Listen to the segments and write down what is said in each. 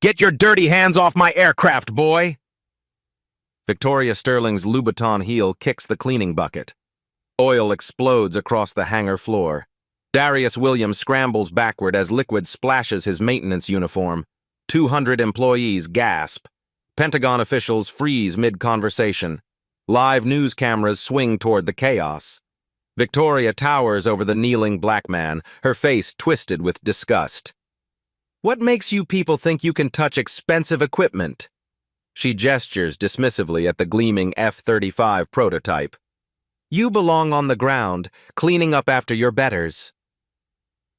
Get your dirty hands off my aircraft, boy! Victoria Sterling's Louboutin heel kicks the cleaning bucket. Oil explodes across the hangar floor. Darius Williams scrambles backward as liquid splashes his maintenance uniform. 200 employees gasp. Pentagon officials freeze mid-conversation. Live news cameras swing toward the chaos. Victoria towers over the kneeling black man, her face twisted with disgust. What makes you people think you can touch expensive equipment? She gestures dismissively at the gleaming F-35 prototype. You belong on the ground, cleaning up after your betters.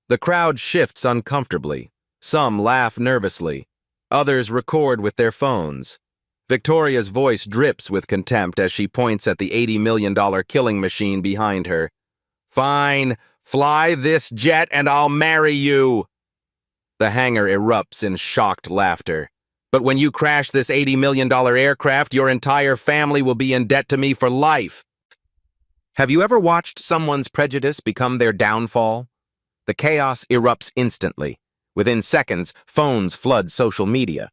The crowd shifts uncomfortably. Some laugh nervously. Others record with their phones. Victoria's voice drips with contempt as she points at the $80 million killing machine behind her. Fine, fly this jet and I'll marry you. The hangar erupts in shocked laughter. But when you crash this $80 million aircraft, your entire family will be in debt to me for life. Have you ever watched someone's prejudice become their downfall? The chaos erupts instantly. Within seconds, phones flood social media.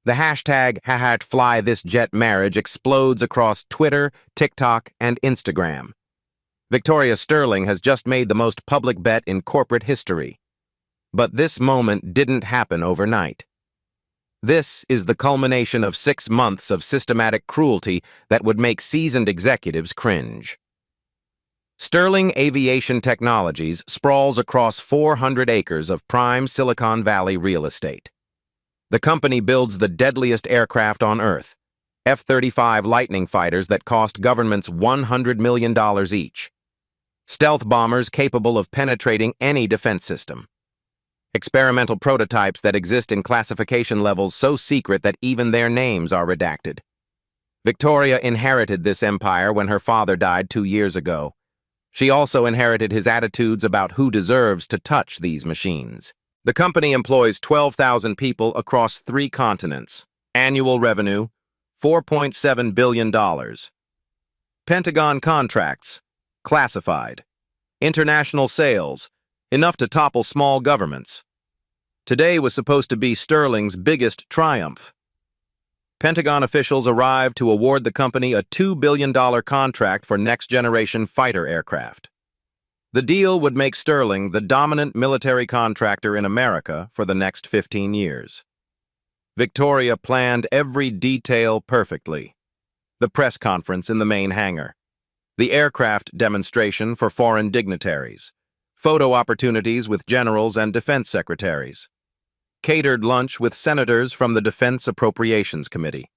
The hashtag #FlyThisJetMarriage explodes across Twitter, TikTok, and Instagram. Victoria Sterling has just made the most public bet in corporate history. But this moment didn't happen overnight. This is the culmination of 6 months of systematic cruelty that would make seasoned executives cringe. Sterling Aviation Technologies sprawls across 400 acres of prime Silicon Valley real estate. The company builds the deadliest aircraft on Earth, F-35 Lightning fighters that cost governments $100 million each. Stealth bombers capable of penetrating any defense system. Experimental prototypes that exist in classification levels so secret that even their names are redacted. Victoria inherited this empire when her father died 2 years ago. She also inherited his attitudes about who deserves to touch these machines. The company employs 12,000 people across 3 continents. Annual revenue, $4.7 billion. Pentagon contracts, classified. International sales, enough to topple small governments. Today was supposed to be Sterling's biggest triumph. Pentagon officials arrived to award the company a $2 billion contract for next-generation fighter aircraft. The deal would make Sterling the dominant military contractor in America for the next 15 years. Victoria planned every detail perfectly. The press conference in the main hangar. The aircraft demonstration for foreign dignitaries. Photo opportunities with generals and defense secretaries. Catered lunch with senators from the Defense Appropriations Committee.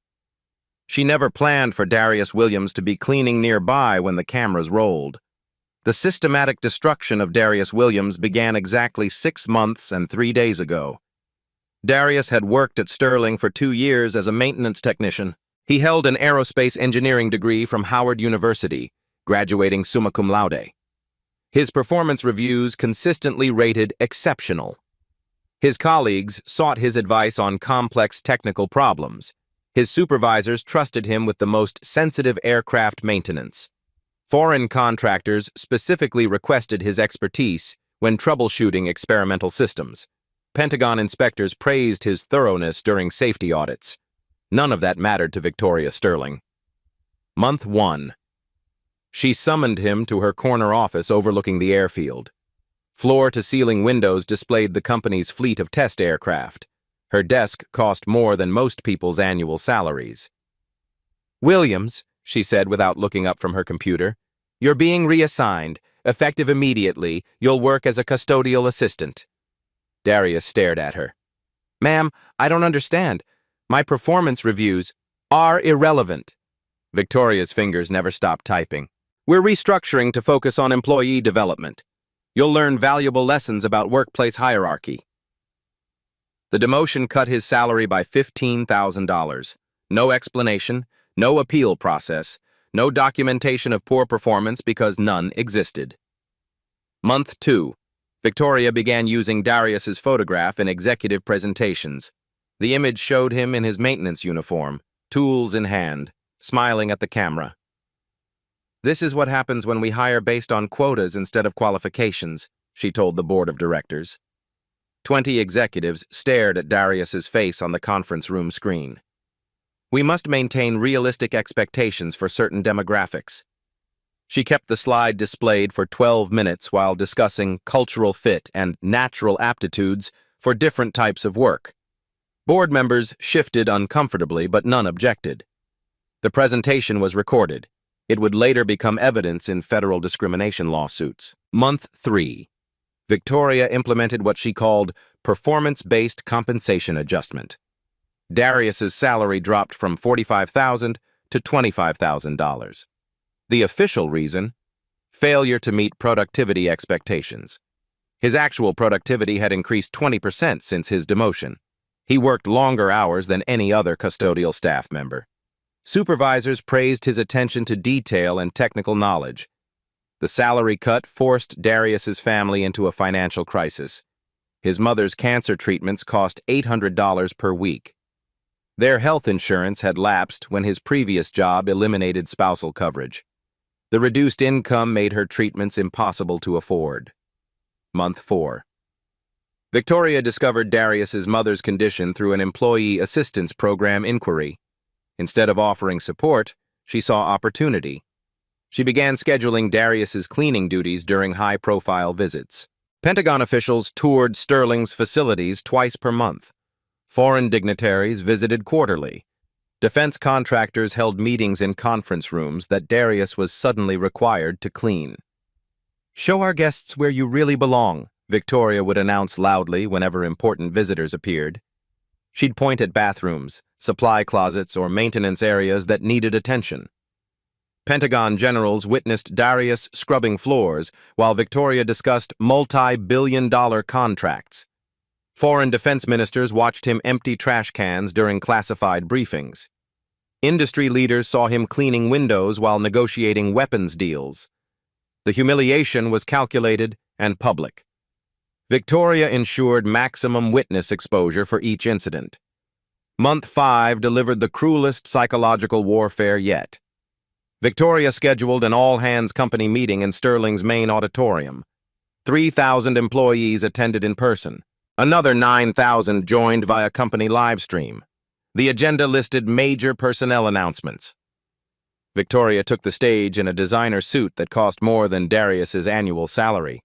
She never planned for Darius Williams to be cleaning nearby when the cameras rolled. The systematic destruction of Darius Williams began exactly 6 months and 3 days ago. Darius had worked at Sterling for 2 years as a maintenance technician. He held an aerospace engineering degree from Howard University, graduating summa cum laude. His performance reviews consistently rated exceptional. His colleagues sought his advice on complex technical problems. His supervisors trusted him with the most sensitive aircraft maintenance. Foreign contractors specifically requested his expertise when troubleshooting experimental systems. Pentagon inspectors praised his thoroughness during safety audits. None of that mattered to Victoria Sterling. Month 1. She summoned him to her corner office overlooking the airfield. Floor-to-ceiling windows displayed the company's fleet of test aircraft. Her desk cost more than most people's annual salaries. Williams, she said without looking up from her computer, you're being reassigned. Effective immediately, you'll work as a custodial assistant. Darius stared at her. Ma'am, I don't understand. My performance reviews are irrelevant. Victoria's fingers never stopped typing. We're restructuring to focus on employee development. You'll learn valuable lessons about workplace hierarchy. The demotion cut his salary by $15,000. No explanation, no appeal process, no documentation of poor performance because none existed. Month 2. Victoria began using Darius's photograph in executive presentations. The image showed him in his maintenance uniform, tools in hand, smiling at the camera. This is what happens when we hire based on quotas instead of qualifications, she told the board of directors. 20 executives stared at Darius's face on the conference room screen. We must maintain realistic expectations for certain demographics. She kept the slide displayed for 12 minutes while discussing cultural fit and natural aptitudes for different types of work. Board members shifted uncomfortably, but none objected. The presentation was recorded. It would later become evidence in federal discrimination lawsuits. Month 3. Victoria implemented what she called performance-based compensation adjustment. Darius's salary dropped from $45,000 to $25,000. The official reason? Failure to meet productivity expectations. His actual productivity had increased 20% since his demotion. He worked longer hours than any other custodial staff member. Supervisors praised his attention to detail and technical knowledge. The salary cut forced Darius's family into a financial crisis. His mother's cancer treatments cost $800 per week. Their health insurance had lapsed when his previous job eliminated spousal coverage. The reduced income made her treatments impossible to afford. Month 4. Victoria discovered Darius's mother's condition through an employee assistance program inquiry. Instead of offering support, she saw opportunity. She began scheduling Darius's cleaning duties during high-profile visits. Pentagon officials toured Sterling's facilities twice per month. Foreign dignitaries visited quarterly. Defense contractors held meetings in conference rooms that Darius was suddenly required to clean. "Show our guests where you really belong," Victoria would announce loudly whenever important visitors appeared. She'd point at bathrooms, supply closets, or maintenance areas that needed attention. Pentagon generals witnessed Darius scrubbing floors while Victoria discussed multi-billion-dollar contracts. Foreign defense ministers watched him empty trash cans during classified briefings. Industry leaders saw him cleaning windows while negotiating weapons deals. The humiliation was calculated and public. Victoria ensured maximum witness exposure for each incident. Month 5 delivered the cruelest psychological warfare yet. Victoria scheduled an all-hands company meeting in Sterling's main auditorium. 3,000 employees attended in person. Another 9,000 joined via company live stream. The agenda listed major personnel announcements. Victoria took the stage in a designer suit that cost more than Darius's annual salary.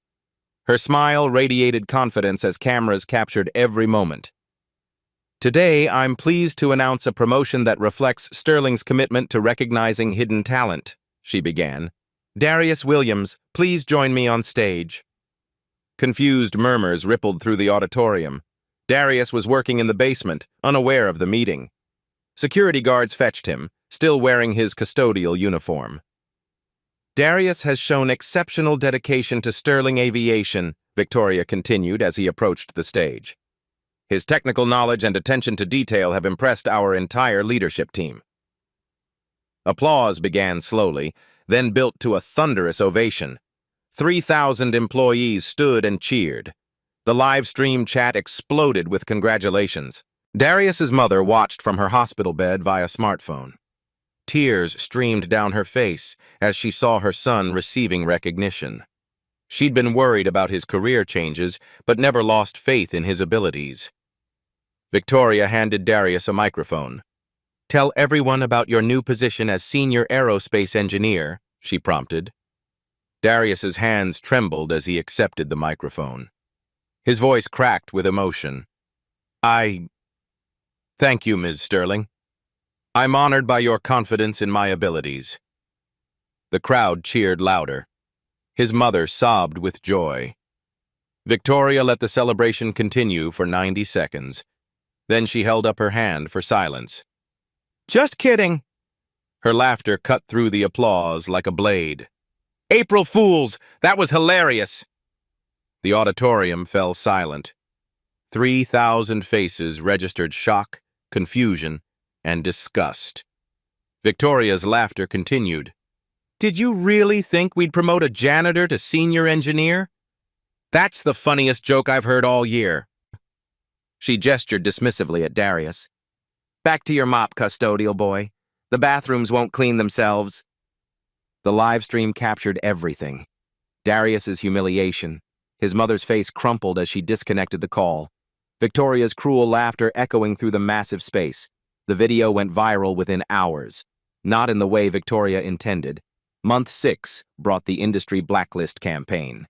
Her smile radiated confidence as cameras captured every moment. "Today, I'm pleased to announce a promotion that reflects Sterling's commitment to recognizing hidden talent," she began. "Darius Williams, please join me on stage." Confused murmurs rippled through the auditorium. Darius was working in the basement, unaware of the meeting. Security guards fetched him, still wearing his custodial uniform. "Darius has shown exceptional dedication to Sterling Aviation," Victoria continued as he approached the stage. "His technical knowledge and attention to detail have impressed our entire leadership team." Applause began slowly, then built to a thunderous ovation. 3,000 employees stood and cheered. The live stream chat exploded with congratulations. Darius's mother watched from her hospital bed via smartphone. Tears streamed down her face as she saw her son receiving recognition. She'd been worried about his career changes, but never lost faith in his abilities. Victoria handed Darius a microphone. "Tell everyone about your new position as senior aerospace engineer," she prompted. Darius's hands trembled as he accepted the microphone. His voice cracked with emotion. Thank you, Ms. Sterling. I'm honored by your confidence in my abilities." The crowd cheered louder. His mother sobbed with joy. Victoria let the celebration continue for 90 seconds. Then she held up her hand for silence. "Just kidding." Her laughter cut through the applause like a blade. "April Fools! That was hilarious!" The auditorium fell silent. 3,000 faces registered shock, confusion, and disgust. Victoria's laughter continued. "Did you really think we'd promote a janitor to senior engineer? That's the funniest joke I've heard all year." She gestured dismissively at Darius. "Back to your mop, custodial boy. The bathrooms won't clean themselves." The live stream captured everything. Darius's humiliation, His mother's face crumpled as she disconnected the call. Victoria's cruel laughter echoing through the massive space. The video went viral within hours. Not in the way Victoria intended. Month 6 brought the industry blacklist campaign.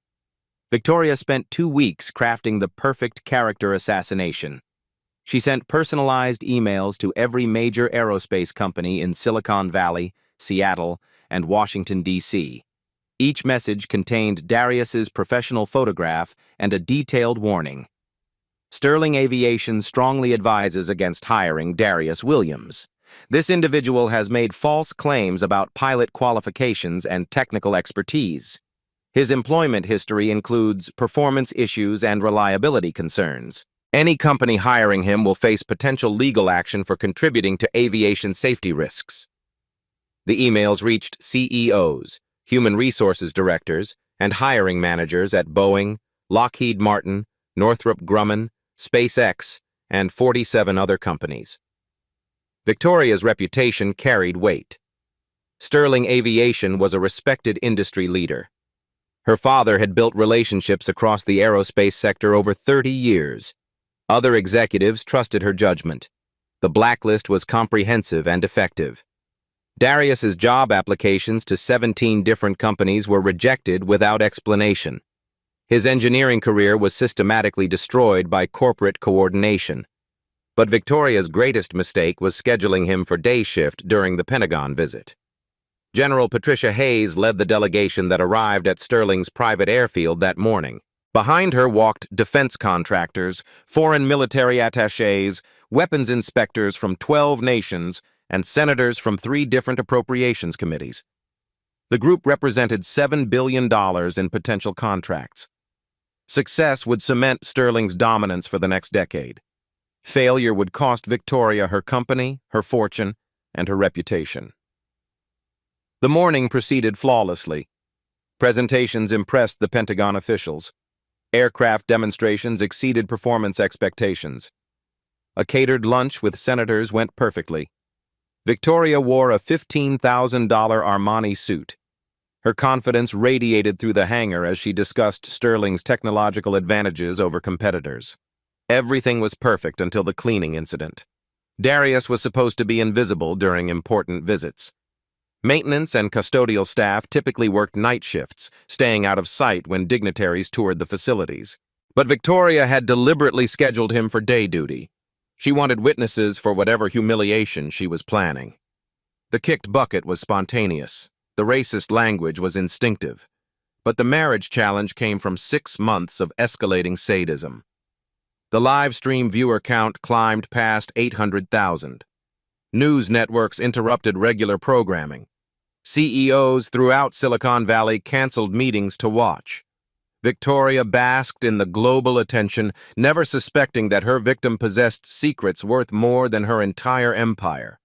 Victoria spent 2 weeks crafting the perfect character assassination. She sent personalized emails to every major aerospace company in Silicon Valley, Seattle, and Washington, D.C. Each message contained Darius's professional photograph and a detailed warning. Sterling Aviation strongly advises against hiring Darius Williams. This individual has made false claims about pilot qualifications and technical expertise. His employment history includes performance issues and reliability concerns. Any company hiring him will face potential legal action for contributing to aviation safety risks. The emails reached CEOs, human resources directors, and hiring managers at Boeing, Lockheed Martin, Northrop Grumman, SpaceX, and 47 other companies. Victoria's reputation carried weight. Sterling Aviation was a respected industry leader. Her father had built relationships across the aerospace sector over 30 years. Other executives trusted her judgment. The blacklist was comprehensive and effective. Darius's job applications to 17 different companies were rejected without explanation. His engineering career was systematically destroyed by corporate coordination. But Victoria's greatest mistake was scheduling him for day shift during the Pentagon visit. General Patricia Hayes led the delegation that arrived at Sterling's private airfield that morning. Behind her walked defense contractors, foreign military attachés, weapons inspectors from 12 nations, and senators from 3 different appropriations committees. The group represented $7 billion in potential contracts. Success would cement Sterling's dominance for the next decade. Failure would cost Victoria her company, her fortune, and her reputation. The morning proceeded flawlessly. Presentations impressed the Pentagon officials. Aircraft demonstrations exceeded performance expectations. A catered lunch with senators went perfectly. Victoria wore a $15,000 Armani suit. Her confidence radiated through the hangar as she discussed Sterling's technological advantages over competitors. Everything was perfect until the cleaning incident. Darius was supposed to be invisible during important visits. Maintenance and custodial staff typically worked night shifts, staying out of sight when dignitaries toured the facilities. But Victoria had deliberately scheduled him for day duty. She wanted witnesses for whatever humiliation she was planning. The kicked bucket was spontaneous. The racist language was instinctive. But the marriage challenge came from 6 months of escalating sadism. The live stream viewer count climbed past 800,000. News networks interrupted regular programming. CEOs throughout Silicon Valley canceled meetings to watch. Victoria basked in the global attention, never suspecting that her victim possessed secrets worth more than her entire empire.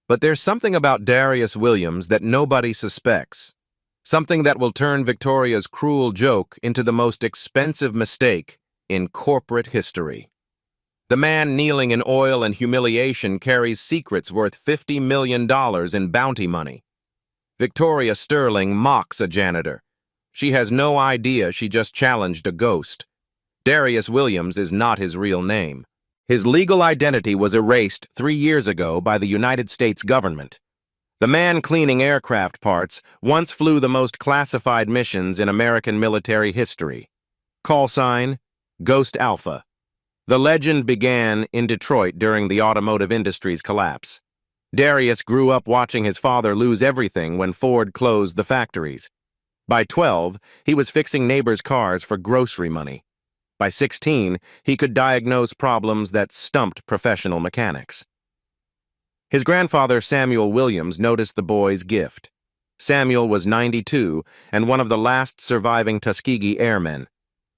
But there's something about Darius Williams that nobody suspects. Something that will turn Victoria's cruel joke into the most expensive mistake in corporate history. The man kneeling in oil and humiliation carries secrets worth $50 million in bounty money. Victoria Sterling mocks a janitor. She has no idea she just challenged a ghost. Darius Williams is not his real name. His legal identity was erased 3 years ago by the United States government. The man cleaning aircraft parts once flew the most classified missions in American military history. Call sign, Ghost Alpha. The legend began in Detroit during the automotive industry's collapse. Darius grew up watching his father lose everything when Ford closed the factories. By 12, he was fixing neighbors' cars for grocery money. By 16, he could diagnose problems that stumped professional mechanics. His grandfather, Samuel Williams, noticed the boy's gift. Samuel was 92 and one of the last surviving Tuskegee Airmen.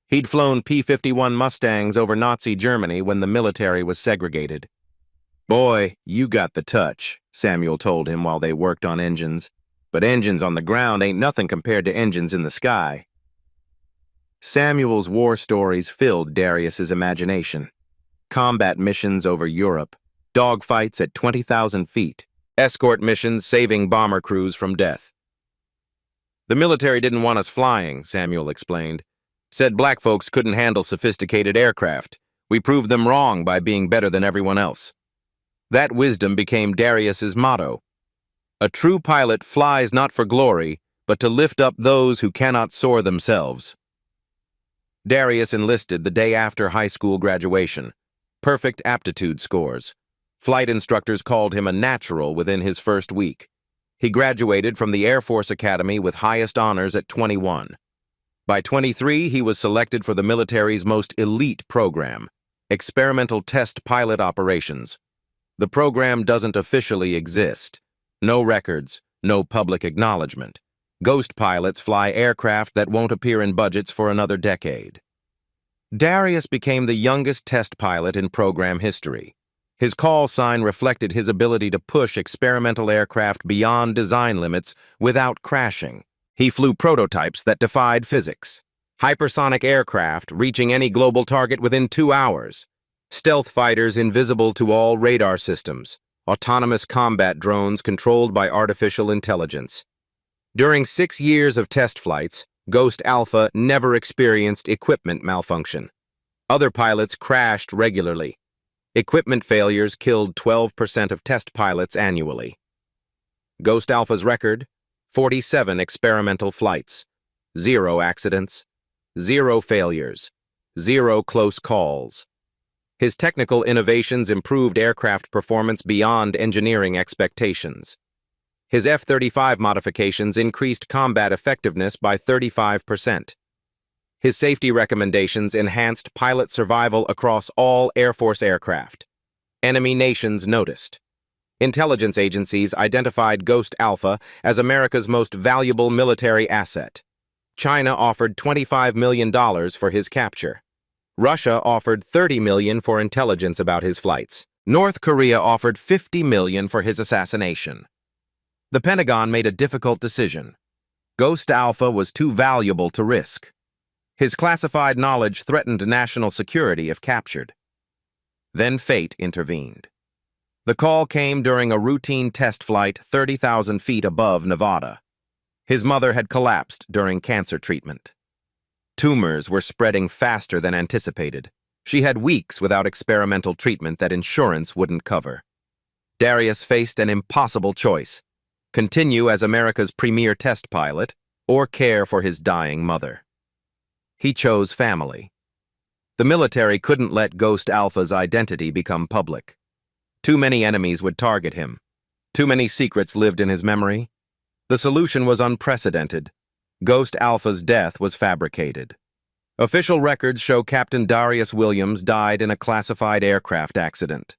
He'd flown P-51 Mustangs over Nazi Germany when the military was segregated. "Boy, you got the touch," Samuel told him while they worked on engines. "But engines on the ground ain't nothing compared to engines in the sky." Samuel's war stories filled Darius's imagination. Combat missions over Europe, dogfights at 20,000 feet, escort missions saving bomber crews from death. "The military didn't want us flying," Samuel explained. Said black folks couldn't handle sophisticated aircraft. We proved them wrong by being better than everyone else. That wisdom became Darius's motto. A true pilot flies not for glory, but to lift up those who cannot soar themselves. Darius enlisted the day after high school graduation. Perfect aptitude scores. Flight instructors called him a natural within his first week. He graduated from the Air Force Academy with highest honors at 21. By 23, he was selected for the military's most elite program, Experimental Test Pilot Operations. The program doesn't officially exist. No records, no public acknowledgement. Ghost pilots fly aircraft that won't appear in budgets for another decade. Darius became the youngest test pilot in program history. His call sign reflected his ability to push experimental aircraft beyond design limits without crashing. He flew prototypes that defied physics. Hypersonic aircraft reaching any global target within 2 hours. Stealth fighters invisible to all radar systems. Autonomous combat drones controlled by artificial intelligence. During 6 years of test flights, Ghost Alpha never experienced equipment malfunction. Other pilots crashed regularly. Equipment failures killed 12% of test pilots annually. Ghost Alpha's record: 47 experimental flights, 0 accidents, 0 failures, 0 close calls. His technical innovations improved aircraft performance beyond engineering expectations. His F-35 modifications increased combat effectiveness by 35%. His safety recommendations enhanced pilot survival across all Air Force aircraft. Enemy nations noticed. Intelligence agencies identified Ghost Alpha as America's most valuable military asset. China offered $25 million for his capture. Russia offered $30 million for intelligence about his flights. North Korea offered $50 million for his assassination. The Pentagon made a difficult decision. Ghost Alpha was too valuable to risk. His classified knowledge threatened national security if captured. Then fate intervened. The call came during a routine test flight 30,000 feet above Nevada. His mother had collapsed during cancer treatment. Tumors were spreading faster than anticipated. She had weeks without experimental treatment that insurance wouldn't cover. Darius faced an impossible choice: continue as America's premier test pilot or care for his dying mother. He chose family. The military couldn't let Ghost Alpha's identity become public. Too many enemies would target him. Too many secrets lived in his memory. The solution was unprecedented. Ghost Alpha's death was fabricated. Official records show Captain Darius Williams died in a classified aircraft accident.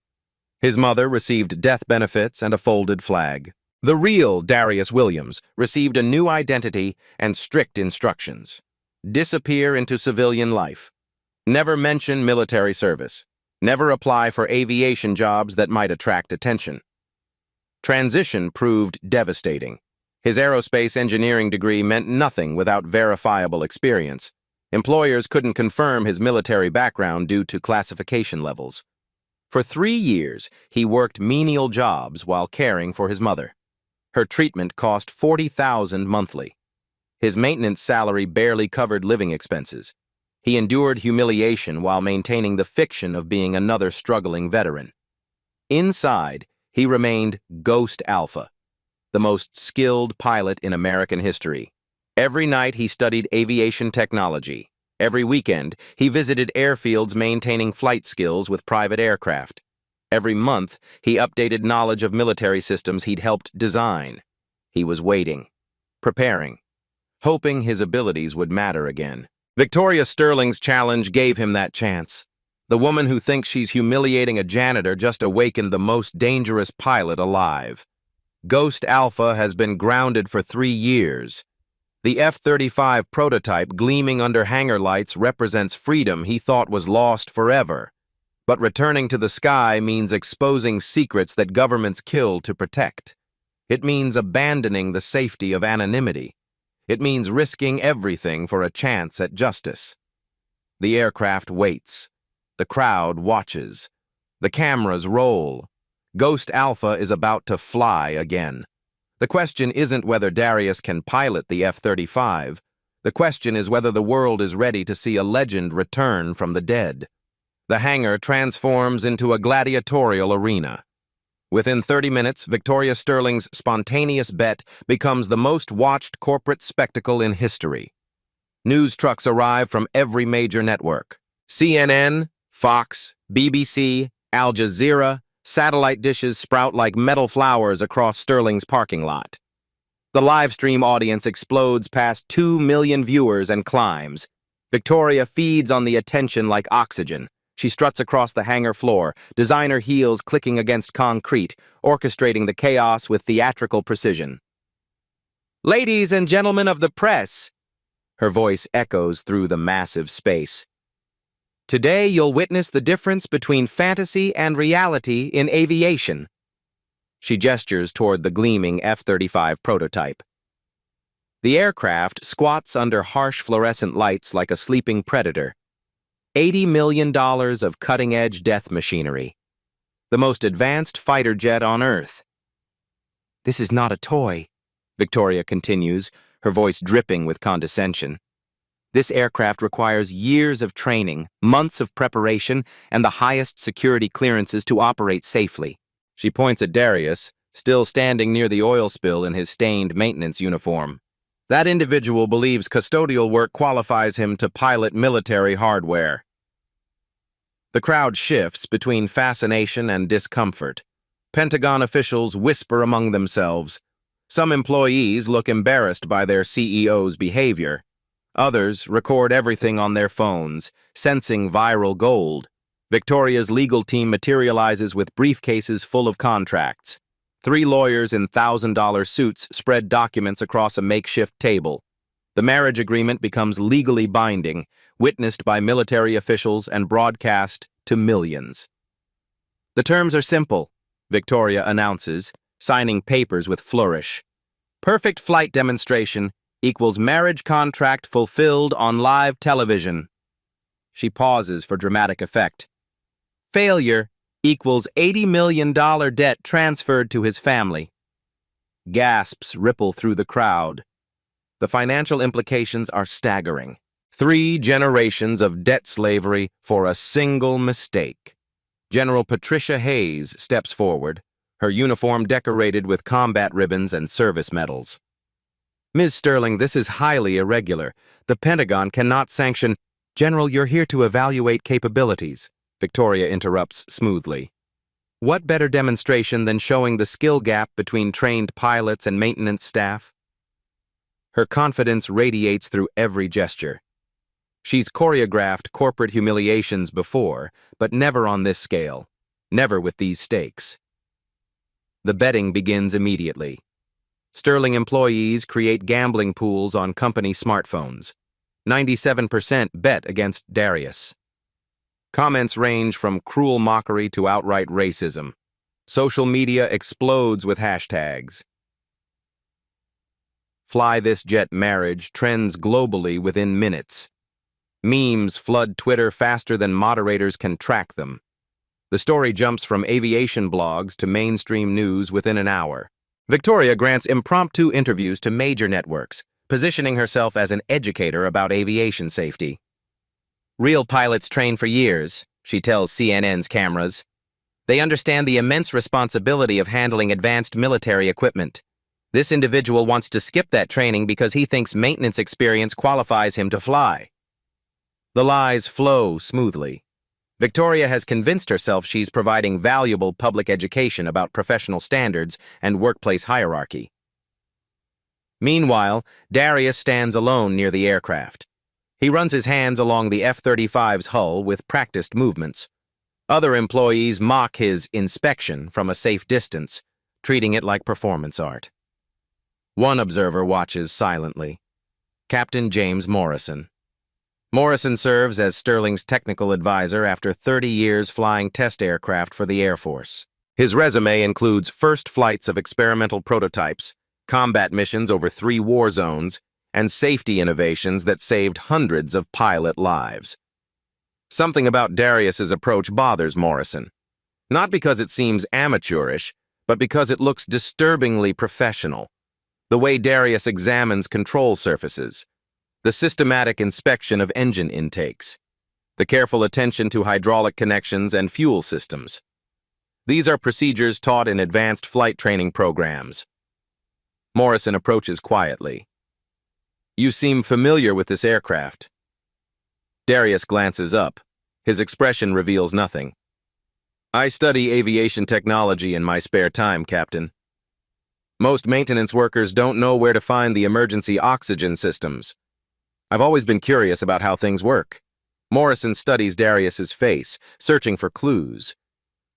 His mother received death benefits and a folded flag. The real Darius Williams received a new identity and strict instructions. Disappear into civilian life. Never mention military service. Never apply for aviation jobs that might attract attention. Transition proved devastating. His aerospace engineering degree meant nothing without verifiable experience. Employers couldn't confirm his military background due to classification levels. For 3 years, he worked menial jobs while caring for his mother. Her treatment cost $40,000 monthly. His maintenance salary barely covered living expenses. He endured humiliation while maintaining the fiction of being another struggling veteran. Inside, he remained Ghost Alpha, the most skilled pilot in American history. Every night he studied aviation technology. Every weekend, he visited airfields maintaining flight skills with private aircraft. Every month, he updated knowledge of military systems he'd helped design. He was waiting, preparing, hoping his abilities would matter again. Victoria Sterling's challenge gave him that chance. The woman who thinks she's humiliating a janitor just awakened the most dangerous pilot alive. Ghost Alpha has been grounded for 3 years. The F-35 prototype gleaming under hangar lights represents freedom he thought was lost forever. But returning to the sky means exposing secrets that governments kill to protect. It means abandoning the safety of anonymity. It means risking everything for a chance at justice. The aircraft waits. The crowd watches. The cameras roll. Ghost Alpha is about to fly again. The question isn't whether Darius can pilot the F-35. The question is whether the world is ready to see a legend return from the dead. The hangar transforms into a gladiatorial arena. Within 30 minutes, Victoria Sterling's spontaneous bet becomes the most watched corporate spectacle in history. News trucks arrive from every major network. CNN, Fox, BBC, Al Jazeera, satellite dishes sprout like metal flowers across Sterling's parking lot. The live stream audience explodes past 2 million viewers and climbs. Victoria feeds on the attention like oxygen. She struts across the hangar floor, designer heels clicking against concrete, orchestrating the chaos with theatrical precision. "Ladies and gentlemen of the press," her voice echoes through the massive space. "Today you'll witness the difference between fantasy and reality in aviation." She gestures toward the gleaming F-35 prototype. The aircraft squats under harsh fluorescent lights like a sleeping predator. $80 million of cutting-edge death machinery. The most advanced fighter jet on Earth. "This is not a toy," Victoria continues, her voice dripping with condescension. "This aircraft requires years of training, months of preparation, and the highest security clearances to operate safely." She points at Darius, still standing near the oil spill in his stained maintenance uniform. That individual believes custodial work qualifies him to pilot military hardware. The crowd shifts between fascination and discomfort. Pentagon officials whisper among themselves. Some employees look embarrassed by their CEO's behavior. Others record everything on their phones, sensing viral gold. Victoria's legal team materializes with briefcases full of contracts. 3 lawyers in $1,000 suits spread documents across a makeshift table. The marriage agreement becomes legally binding, witnessed by military officials and broadcast to millions. "The terms are simple," Victoria announces, signing papers with flourish. "Perfect flight demonstration equals marriage contract fulfilled on live television." She pauses for dramatic effect. "Failure equals $80 million debt transferred to his family." Gasps ripple through the crowd. The financial implications are staggering. 3 generations of debt slavery for a single mistake. General Patricia Hayes steps forward, her uniform decorated with combat ribbons and service medals. "Ms. Sterling, this is highly irregular. The Pentagon cannot sanction—" "General, you're here to evaluate capabilities," Victoria interrupts smoothly. "What better demonstration than showing the skill gap between trained pilots and maintenance staff?" Her confidence radiates through every gesture. She's choreographed corporate humiliations before, but never on this scale, never with these stakes. The betting begins immediately. Sterling employees create gambling pools on company smartphones. 97% bet against Darius. Comments range from cruel mockery to outright racism. Social media explodes with hashtags. "Fly this jet marriage" trends globally within minutes. Memes flood Twitter faster than moderators can track them. The story jumps from aviation blogs to mainstream news within an hour. Victoria grants impromptu interviews to major networks, positioning herself as an educator about aviation safety. "Real pilots train for years," she tells CNN's cameras. "They understand the immense responsibility of handling advanced military equipment. This individual wants to skip that training because he thinks maintenance experience qualifies him to fly." The lies flow smoothly. Victoria has convinced herself she's providing valuable public education about professional standards and workplace hierarchy. Meanwhile, Darius stands alone near the aircraft. He runs his hands along the F-35's hull with practiced movements. Other employees mock his inspection from a safe distance, treating it like performance art. One observer watches silently. Captain James Morrison. Morrison serves as Sterling's technical advisor after 30 years flying test aircraft for the Air Force. His resume includes first flights of experimental prototypes, combat missions over 3 war zones, and safety innovations that saved hundreds of pilot lives. Something about Darius's approach bothers Morrison. Not because it seems amateurish, but because it looks disturbingly professional. The way Darius examines control surfaces, The systematic inspection of engine intakes. The careful attention to hydraulic connections and fuel systems. These are procedures taught in advanced flight training programs. Morrison approaches quietly. You seem familiar with this aircraft. Darius glances up. His expression reveals nothing. I study aviation technology in my spare time, Captain. Most maintenance workers don't know where to find the emergency oxygen systems. I've always been curious about how things work. Morrison studies Darius's face, searching for clues.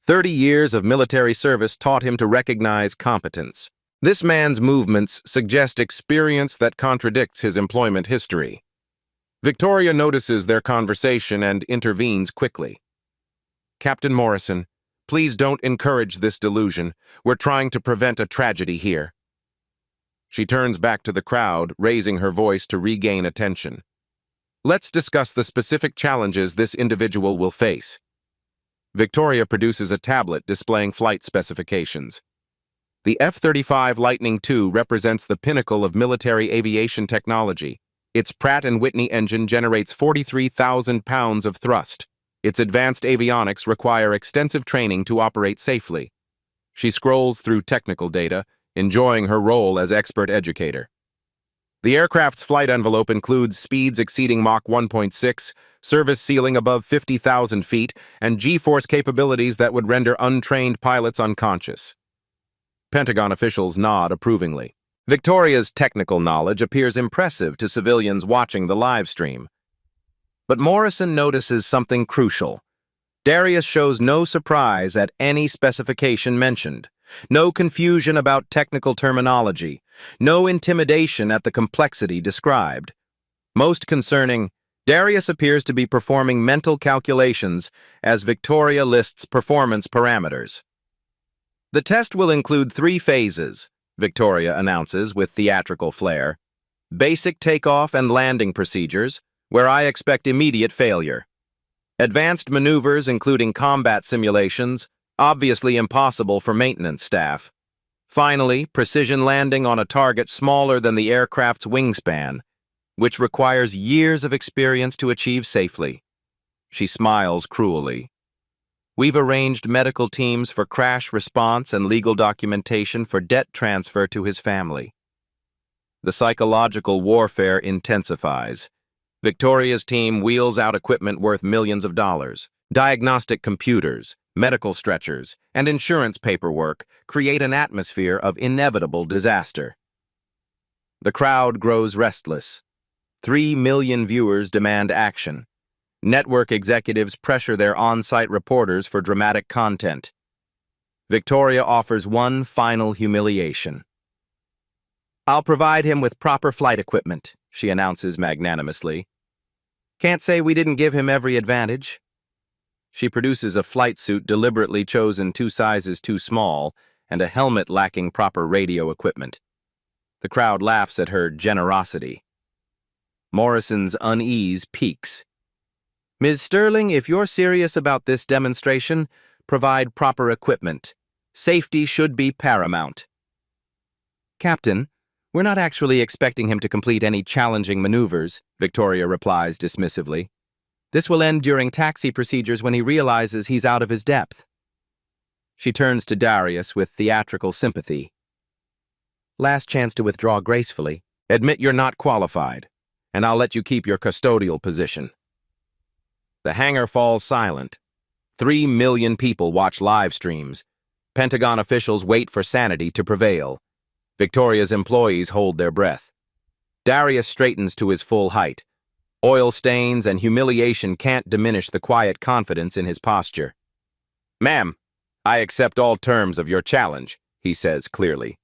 30 years of military service taught him to recognize competence. This man's movements suggest experience that contradicts his employment history. Victoria notices their conversation and intervenes quickly. Captain Morrison, please don't encourage this delusion. We're trying to prevent a tragedy here. She turns back to the crowd, raising her voice to regain attention. Let's discuss the specific challenges this individual will face. Victoria produces a tablet displaying flight specifications. The F-35 Lightning II represents the pinnacle of military aviation technology. Its Pratt & Whitney engine generates 43,000 pounds of thrust. Its advanced avionics require extensive training to operate safely. She scrolls through technical data, enjoying her role as expert educator. The aircraft's flight envelope includes speeds exceeding Mach 1.6, service ceiling above 50,000 feet, and G-force capabilities that would render untrained pilots unconscious. Pentagon officials nod approvingly. Victoria's technical knowledge appears impressive to civilians watching the live stream. But Morrison notices something crucial. Darius shows no surprise at any specification mentioned, no confusion about technical terminology, no intimidation at the complexity described. Most concerning, Darius appears to be performing mental calculations as Victoria lists performance parameters. The test will include 3 phases, Victoria announces with theatrical flair. Basic takeoff and landing procedures, where I expect immediate failure. Advanced maneuvers including combat simulations, obviously impossible for maintenance staff. Finally, precision landing on a target smaller than the aircraft's wingspan, which requires years of experience to achieve safely. She smiles cruelly. We've arranged medical teams for crash response and legal documentation for debt transfer to his family. The psychological warfare intensifies. Victoria's team wheels out equipment worth millions of dollars. Diagnostic computers, medical stretchers, and insurance paperwork create an atmosphere of inevitable disaster. The crowd grows restless. 3 million viewers demand action. Network executives pressure their on-site reporters for dramatic content. Victoria offers one final humiliation. I'll provide him with proper flight equipment, she announces magnanimously. Can't say we didn't give him every advantage. She produces a flight suit deliberately chosen 2 sizes too small and a helmet lacking proper radio equipment. The crowd laughs at her generosity. Morrison's unease peaks. Ms. Sterling, if you're serious about this demonstration, provide proper equipment. Safety should be paramount. Captain, we're not actually expecting him to complete any challenging maneuvers, Victoria replies dismissively. This will end during taxi procedures when he realizes he's out of his depth. She turns to Darius with theatrical sympathy. Last chance to withdraw gracefully. Admit you're not qualified, and I'll let you keep your custodial position. The hangar falls silent. 3 million people watch live streams. Pentagon officials wait for sanity to prevail. Victoria's employees hold their breath. Darius straightens to his full height. Oil stains and humiliation can't diminish the quiet confidence in his posture. Ma'am, I accept all terms of your challenge, he says clearly.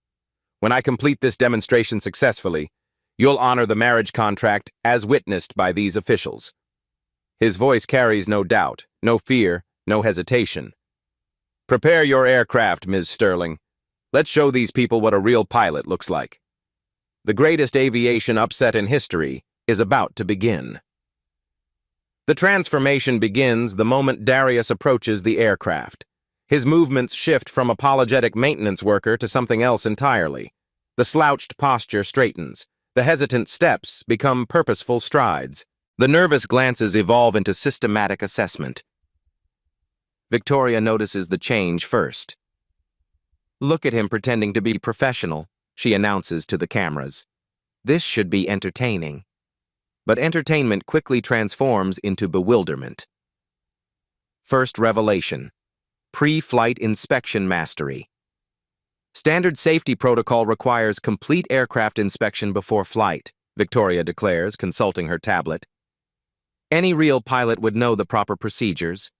When I complete this demonstration successfully, you'll honor the marriage contract as witnessed by these officials. His voice carries no doubt, no fear, no hesitation. Prepare your aircraft, Ms. Sterling. Let's show these people what a real pilot looks like. The greatest aviation upset in history is about to begin. The transformation begins the moment Darius approaches the aircraft. His movements shift from apologetic maintenance worker to something else entirely. The slouched posture straightens. The hesitant steps become purposeful strides. The nervous glances evolve into systematic assessment. Victoria notices the change first. "Look at him pretending to be professional," she announces to the cameras. "This should be entertaining." But entertainment quickly transforms into bewilderment. First revelation: pre-flight inspection mastery. Standard safety protocol requires complete aircraft inspection before flight, Victoria declares, consulting her tablet. Any real pilot would know the proper procedures.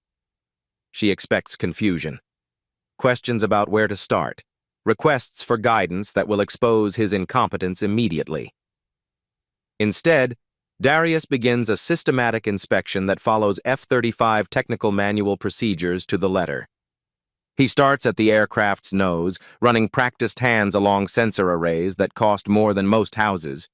She expects confusion. Questions about where to start. Requests for guidance that will expose his incompetence immediately. Instead, Darius begins a systematic inspection that follows F-35 technical manual procedures to the letter. He starts at the aircraft's nose, running practiced hands along sensor arrays that cost more than most houses.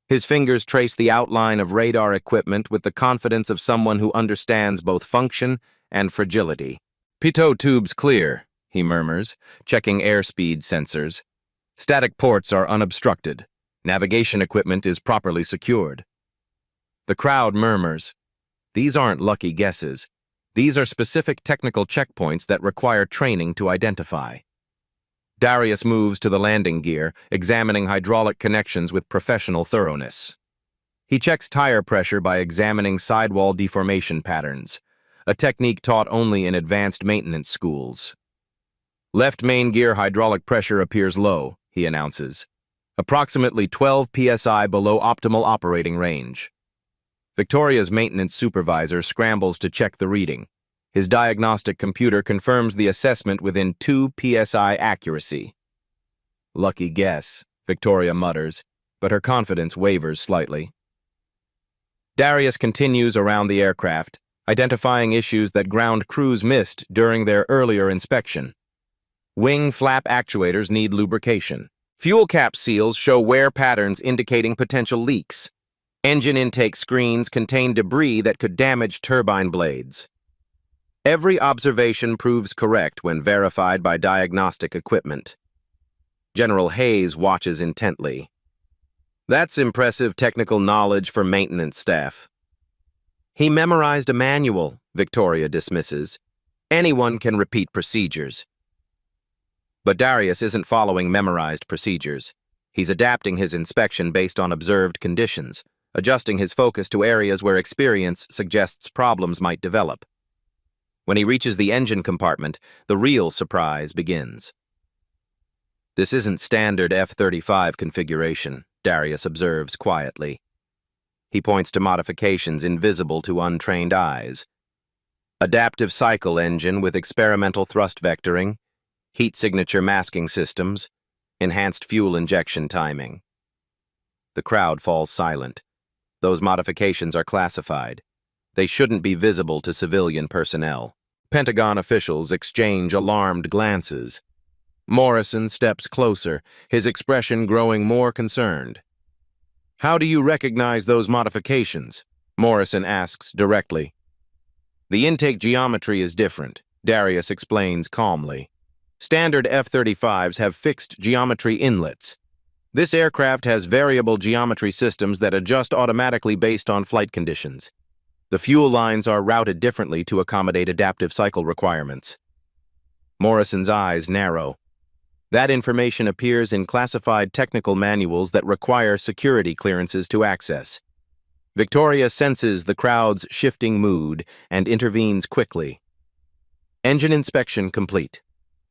His fingers trace the outline of radar equipment with the confidence of someone who understands both function and fragility. "Pitot tubes clear," he murmurs, checking airspeed sensors. "Static ports are unobstructed. Navigation equipment is properly secured." The crowd murmurs. These aren't lucky guesses. These are specific technical checkpoints that require training to identify. Darius moves to the landing gear, examining hydraulic connections with professional thoroughness. He checks tire pressure by examining sidewall deformation patterns, a technique taught only in advanced maintenance schools. "Left main gear hydraulic pressure appears low," he announces. "Approximately 12 psi below optimal operating range." Victoria's maintenance supervisor scrambles to check the reading. His diagnostic computer confirms the assessment within 2 psi accuracy. "Lucky guess," Victoria mutters, but her confidence wavers slightly. Darius continues around the aircraft, identifying issues that ground crews missed during their earlier inspection. Wing flap actuators need lubrication. Fuel cap seals show wear patterns indicating potential leaks. Engine intake screens contain debris that could damage turbine blades. Every observation proves correct when verified by diagnostic equipment. General Hayes watches intently. That's impressive technical knowledge for maintenance staff. He memorized a manual, Victoria dismisses. Anyone can repeat procedures. But Darius isn't following memorized procedures. He's adapting his inspection based on observed conditions, adjusting his focus to areas where experience suggests problems might develop. When he reaches the engine compartment, the real surprise begins. This isn't standard F-35 configuration, Darius observes quietly. He points to modifications invisible to untrained eyes. Adaptive cycle engine with experimental thrust vectoring, heat signature masking systems, enhanced fuel injection timing. The crowd falls silent. Those modifications are classified. They shouldn't be visible to civilian personnel. Pentagon officials exchange alarmed glances. Morrison steps closer, his expression growing more concerned. "How do you recognize those modifications?" Morrison asks directly. "The intake geometry is different," Darius explains calmly. "Standard F-35s have fixed geometry inlets. This aircraft has variable geometry systems that adjust automatically based on flight conditions. The fuel lines are routed differently to accommodate adaptive cycle requirements." Morrison's eyes narrow. That information appears in classified technical manuals that require security clearances to access. Victoria senses the crowd's shifting mood and intervenes quickly. "Engine inspection complete.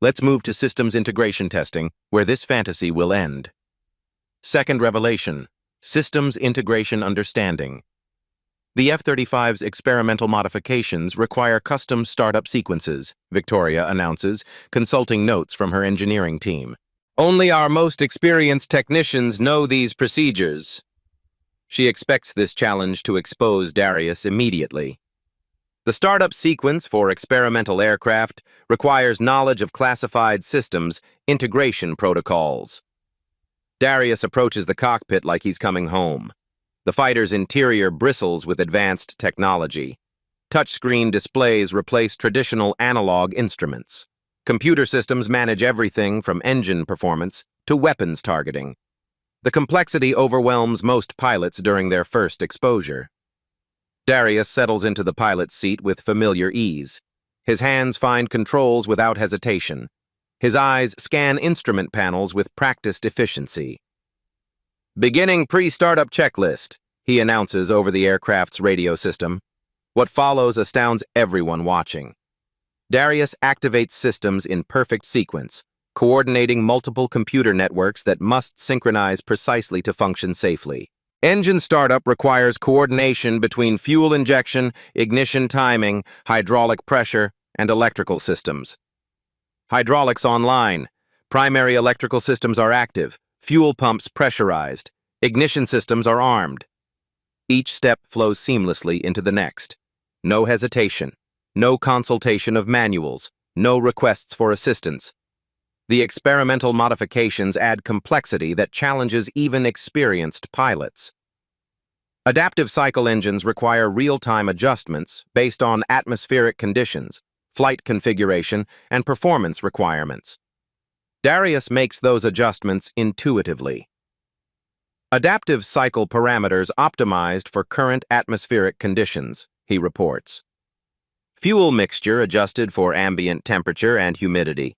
Let's move to systems integration testing, where this fantasy will end." Second revelation: systems integration understanding. The F-35's experimental modifications require custom startup sequences, Victoria announces, consulting notes from her engineering team. "Only our most experienced technicians know these procedures." She expects this challenge to expose Darius immediately. The startup sequence for experimental aircraft requires knowledge of classified systems integration protocols. Darius approaches the cockpit like he's coming home. The fighter's interior bristles with advanced technology. Touchscreen displays replace traditional analog instruments. Computer systems manage everything from engine performance to weapons targeting. The complexity overwhelms most pilots during their first exposure. Darius settles into the pilot's seat with familiar ease. His hands find controls without hesitation. His eyes scan instrument panels with practiced efficiency. "Beginning pre-startup checklist," he announces over the aircraft's radio system. What follows astounds everyone watching. Darius activates systems in perfect sequence, coordinating multiple computer networks that must synchronize precisely to function safely. Engine startup requires coordination between fuel injection, ignition timing, hydraulic pressure, and electrical systems. Hydraulics online. Primary electrical systems are active, fuel pumps pressurized, ignition systems are armed. Each step flows seamlessly into the next. No hesitation, no consultation of manuals, no requests for assistance. The experimental modifications add complexity that challenges even experienced pilots. Adaptive cycle engines require real-time adjustments based on atmospheric conditions, flight configuration, and performance requirements. Darius makes those adjustments intuitively. Adaptive cycle parameters optimized for current atmospheric conditions, he reports. Fuel mixture adjusted for ambient temperature and humidity.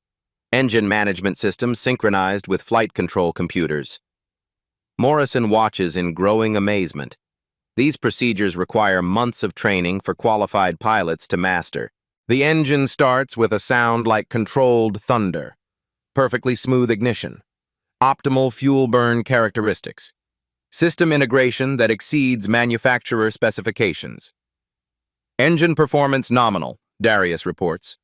Engine management systems synchronized with flight control computers. Morrison watches in growing amazement. These procedures require months of training for qualified pilots to master. The engine starts with a sound like controlled thunder. Perfectly smooth ignition. Optimal fuel burn characteristics. System integration that exceeds manufacturer specifications. Engine performance nominal, Darius reports.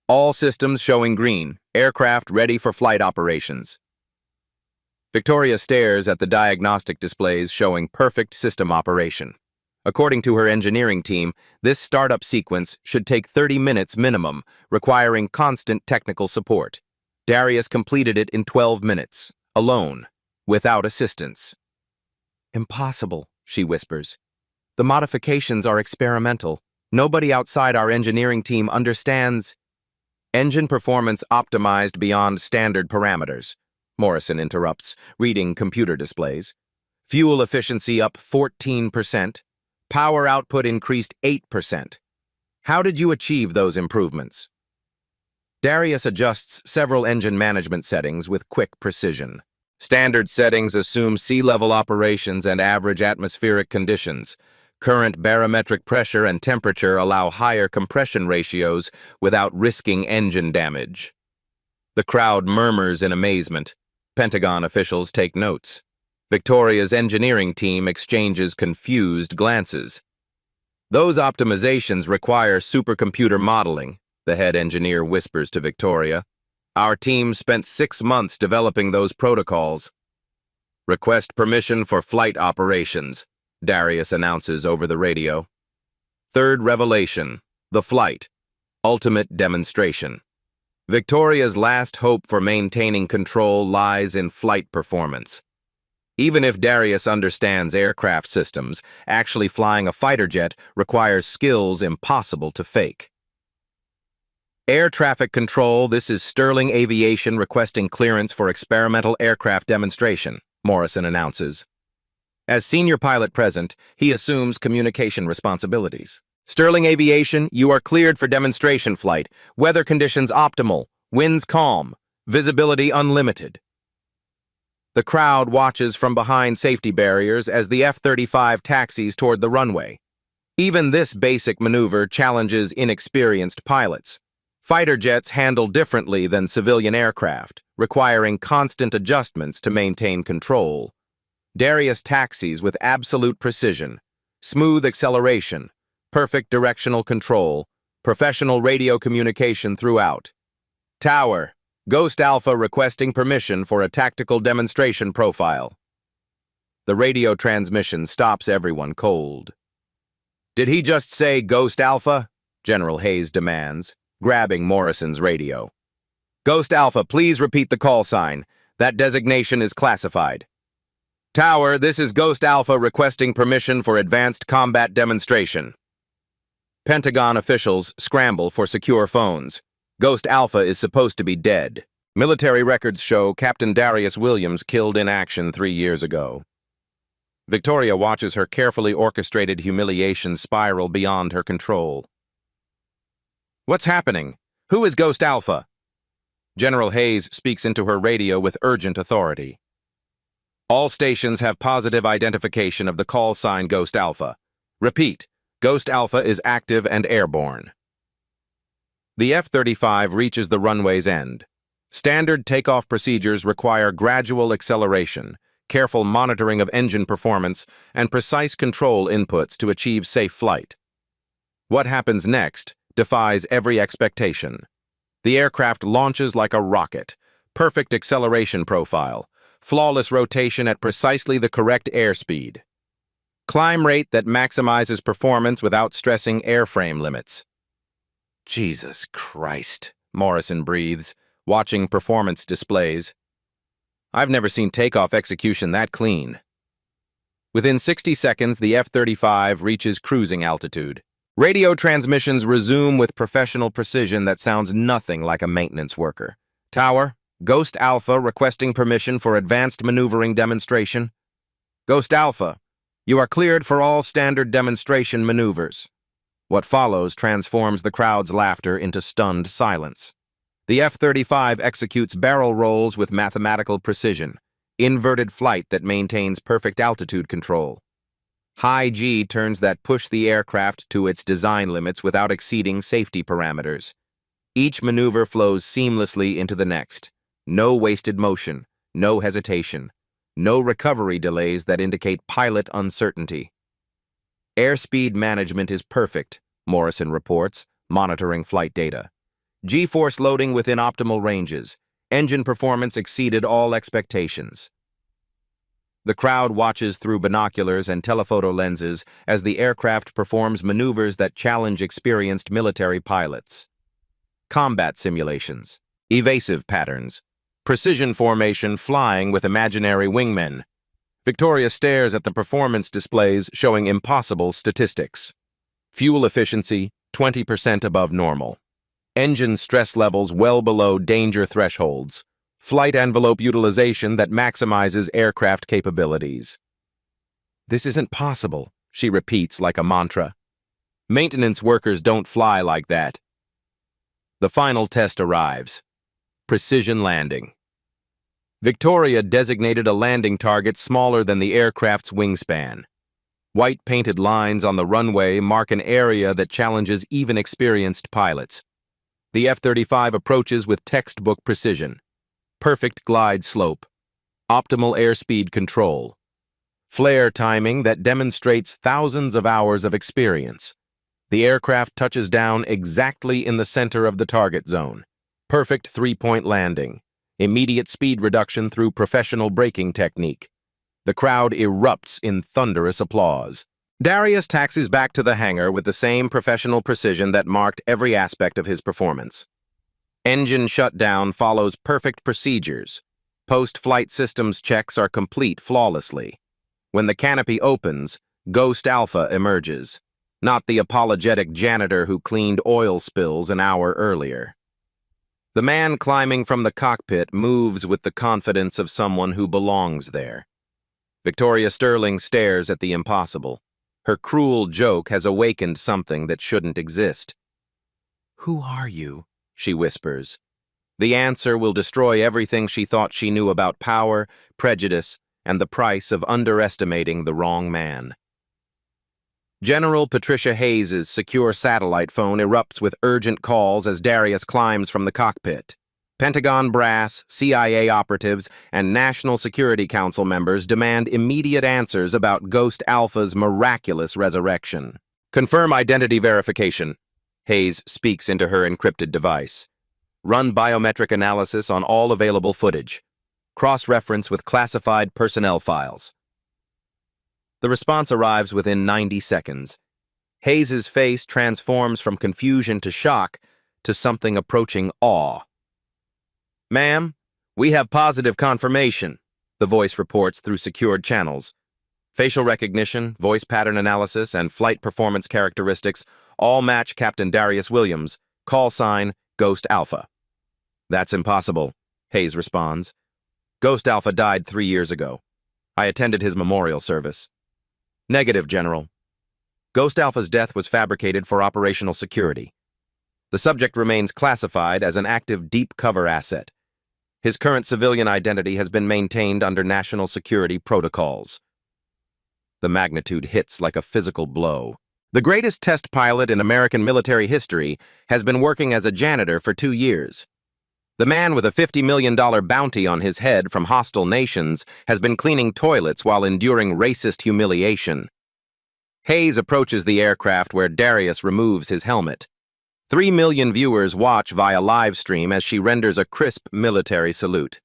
All systems showing green, aircraft ready for flight operations. Victoria stares at the diagnostic displays showing perfect system operation. According to her engineering team, this startup sequence should take 30 minutes minimum, requiring constant technical support. Darius completed it in 12 minutes, alone, without assistance. "Impossible," she whispers. "The modifications are experimental. Nobody outside our engineering team understands." "Engine performance optimized beyond standard parameters," Morrison interrupts, reading computer displays. "Fuel efficiency up 14%. Power output increased 8%. How did you achieve those improvements?" Darius adjusts several engine management settings with quick precision. Standard settings assume sea-level operations and average atmospheric conditions. Current barometric pressure and temperature allow higher compression ratios without risking engine damage. The crowd murmurs in amazement. Pentagon officials take notes. Victoria's engineering team exchanges confused glances. "Those optimizations require supercomputer modeling," the head engineer whispers to Victoria. "Our team spent 6 months developing those protocols." "Request permission for flight operations," Darius announces over the radio. Third revelation, the flight, ultimate demonstration. Victoria's last hope for maintaining control lies in flight performance. Even if Darius understands aircraft systems, actually flying a fighter jet requires skills impossible to fake. "Air traffic control, this is Sterling Aviation requesting clearance for experimental aircraft demonstration," Morrison announces. As senior pilot present, he assumes communication responsibilities. "Sterling Aviation, you are cleared for demonstration flight. Weather conditions optimal. Winds calm. Visibility unlimited." The crowd watches from behind safety barriers as the F-35 taxis toward the runway. Even this basic maneuver challenges inexperienced pilots. Fighter jets handle differently than civilian aircraft, requiring constant adjustments to maintain control. Darius taxis with absolute precision, smooth acceleration, perfect directional control, professional radio communication throughout. "Tower, Ghost Alpha requesting permission for a tactical demonstration profile." The radio transmission stops everyone cold. "Did he just say Ghost Alpha?" General Hayes demands, grabbing Morrison's radio. "Ghost Alpha, please repeat the call sign. That designation is classified." "Tower, this is Ghost Alpha requesting permission for advanced combat demonstration." Pentagon officials scramble for secure phones. Ghost Alpha is supposed to be dead. Military records show Captain Darius Williams killed in action 3 years ago. Victoria watches her carefully orchestrated humiliation spiral beyond her control. What's happening? Who is Ghost Alpha? General Hayes speaks into her radio with urgent authority. All stations have positive identification of the call sign Ghost Alpha. Repeat, Ghost Alpha is active and airborne. The F-35 reaches the runway's end. Standard takeoff procedures require gradual acceleration, careful monitoring of engine performance, and precise control inputs to achieve safe flight. What happens next defies every expectation. The aircraft launches like a rocket, perfect acceleration profile, flawless rotation at precisely the correct airspeed. Climb rate that maximizes performance without stressing airframe limits. Jesus Christ, Morrison breathes, watching performance displays. I've never seen takeoff execution that clean. Within 60 seconds, the F-35 reaches cruising altitude. Radio transmissions resume with professional precision that sounds nothing like a maintenance worker. Tower, Ghost Alpha requesting permission for advanced maneuvering demonstration. Ghost Alpha, you are cleared for all standard demonstration maneuvers. What follows transforms the crowd's laughter into stunned silence. The F-35 executes barrel rolls with mathematical precision, inverted flight that maintains perfect altitude control. High G turns that push the aircraft to its design limits without exceeding safety parameters. Each maneuver flows seamlessly into the next. No wasted motion, no hesitation, no recovery delays that indicate pilot uncertainty. Airspeed management is perfect, Morrison reports, monitoring flight data. G-force loading within optimal ranges. Engine performance exceeded all expectations. The crowd watches through binoculars and telephoto lenses as the aircraft performs maneuvers that challenge experienced military pilots. Combat simulations, evasive patterns, precision formation flying with imaginary wingmen. Victoria stares at the performance displays showing impossible statistics. Fuel efficiency, 20% above normal. Engine stress levels well below danger thresholds. Flight envelope utilization that maximizes aircraft capabilities. This isn't possible, she repeats like a mantra. Maintenance workers don't fly like that. The final test arrives. Precision landing. Victoria designated a landing target smaller than the aircraft's wingspan. White painted lines on the runway mark an area that challenges even experienced pilots. The F-35 approaches with textbook precision. Perfect glide slope. Optimal airspeed control. Flare timing that demonstrates thousands of hours of experience. The aircraft touches down exactly in the center of the target zone. Perfect three-point landing. Immediate speed reduction through professional braking technique. The crowd erupts in thunderous applause. Darius taxis back to the hangar with the same professional precision that marked every aspect of his performance. Engine shutdown follows perfect procedures. Post-flight systems checks are complete flawlessly. When the canopy opens, Ghost Alpha emerges, not the apologetic janitor who cleaned oil spills an hour earlier. The man climbing from the cockpit moves with the confidence of someone who belongs there. Victoria Sterling stares at the impossible. Her cruel joke has awakened something that shouldn't exist. "Who are you?" she whispers. The answer will destroy everything she thought she knew about power, prejudice, and the price of underestimating the wrong man. General Patricia Hayes' secure satellite phone erupts with urgent calls as Darius climbs from the cockpit. Pentagon brass, CIA operatives, and National Security Council members demand immediate answers about Ghost Alpha's miraculous resurrection. "Confirm identity verification," Hayes speaks into her encrypted device. "Run biometric analysis on all available footage. Cross-reference with classified personnel files." The response arrives within 90 seconds. Hayes' face transforms from confusion to shock to something approaching awe. "Ma'am, we have positive confirmation," the voice reports through secured channels. Facial recognition, voice pattern analysis, and flight performance characteristics all match Captain Darius Williams, call sign Ghost Alpha. "That's impossible," Hayes responds. Ghost Alpha died 3 years ago. I attended his memorial service. Negative, General. Ghost Alpha's death was fabricated for operational security. The subject remains classified as an active deep cover asset. His current civilian identity has been maintained under national security protocols. The magnitude hits like a physical blow. The greatest test pilot in American military history has been working as a janitor for 2 years. The man with a $50 million bounty on his head from hostile nations has been cleaning toilets while enduring racist humiliation. Hayes approaches the aircraft where Darius removes his helmet. 3 million viewers watch via live stream as she renders a crisp military salute.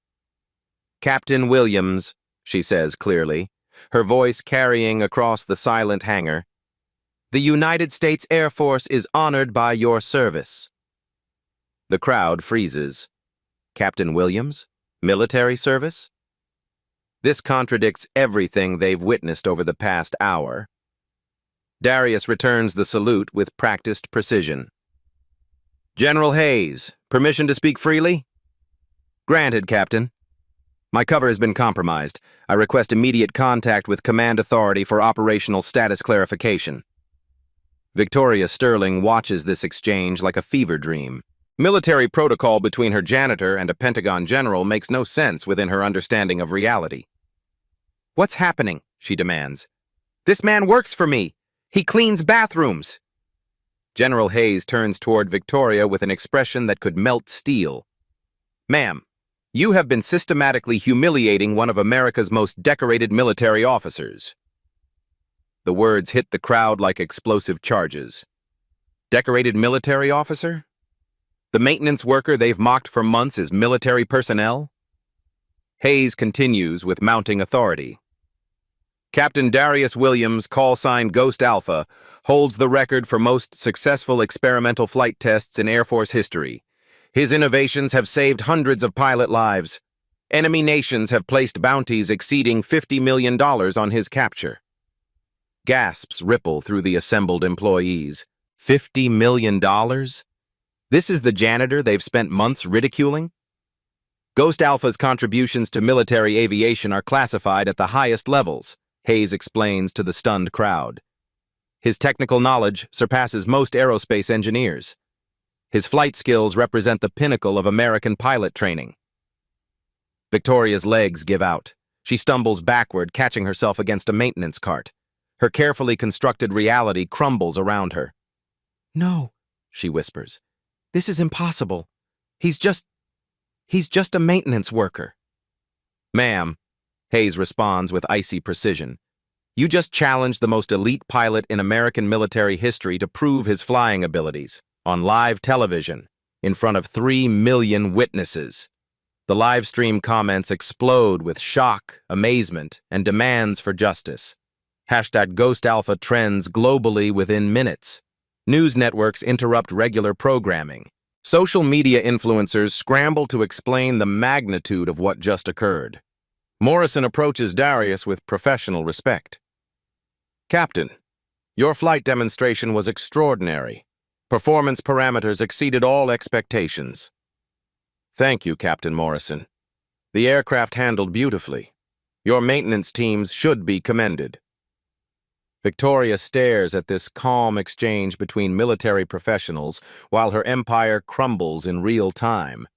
Captain Williams, she says clearly, her voice carrying across the silent hangar. The United States Air Force is honored by your service. The crowd freezes. Captain Williams? Military service? This contradicts everything they've witnessed over the past hour. Darius returns the salute with practiced precision. General Hayes, permission to speak freely? Granted, Captain. My cover has been compromised. I request immediate contact with Command Authority for operational status clarification. Victoria Sterling watches this exchange like a fever dream. Military protocol between her janitor and a Pentagon general makes no sense within her understanding of reality. What's happening? She demands. This man works for me. He cleans bathrooms. General Hayes turns toward Victoria with an expression that could melt steel. Ma'am, you have been systematically humiliating one of America's most decorated military officers. The words hit the crowd like explosive charges. Decorated military officer? The maintenance worker they've mocked for months is military personnel? Hayes continues with mounting authority. Captain Darius Williams, call sign Ghost Alpha, holds the record for most successful experimental flight tests in Air Force history. His innovations have saved hundreds of pilot lives. Enemy nations have placed bounties exceeding $50 million on his capture. Gasps ripple through the assembled employees. $50 million? This is the janitor they've spent months ridiculing? Ghost Alpha's contributions to military aviation are classified at the highest levels, Hayes explains to the stunned crowd. His technical knowledge surpasses most aerospace engineers. His flight skills represent the pinnacle of American pilot training. Victoria's legs give out. She stumbles backward, catching herself against a maintenance cart. Her carefully constructed reality crumbles around her. No, she whispers. This is impossible. He's just a maintenance worker. Ma'am, Hayes responds with icy precision. You just challenged the most elite pilot in American military history to prove his flying abilities, on live television, in front of 3 million witnesses. The live stream comments explode with shock, amazement, and demands for justice. #Ghost Alpha trends globally within minutes. News networks interrupt regular programming. Social media influencers scramble to explain the magnitude of what just occurred. Morrison approaches Darius with professional respect. Captain, your flight demonstration was extraordinary. Performance parameters exceeded all expectations. Thank you, Captain Morrison. The aircraft handled beautifully. Your maintenance teams should be commended. Victoria stares at this calm exchange between military professionals while her empire crumbles in real time.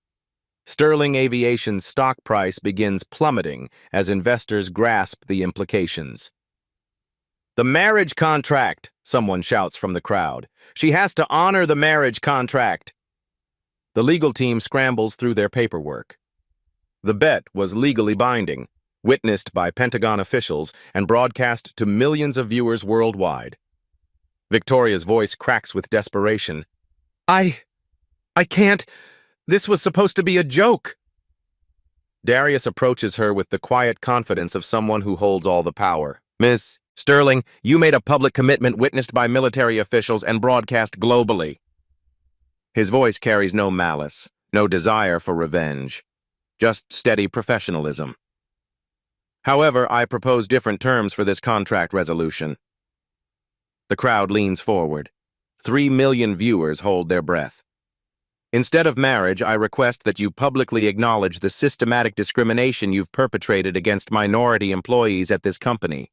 Sterling Aviation's stock price begins plummeting as investors grasp the implications. The marriage contract, someone shouts from the crowd. She has to honor the marriage contract. The legal team scrambles through their paperwork. The bet was legally binding, witnessed by Pentagon officials and broadcast to millions of viewers worldwide. Victoria's voice cracks with desperation. I can't. This was supposed to be a joke. Darius approaches her with the quiet confidence of someone who holds all the power. Miss Sterling, you made a public commitment witnessed by military officials and broadcast globally. His voice carries no malice, no desire for revenge, just steady professionalism. However, I propose different terms for this contract resolution. The crowd leans forward. 3 million viewers hold their breath. Instead of marriage, I request that you publicly acknowledge the systematic discrimination you've perpetrated against minority employees at this company.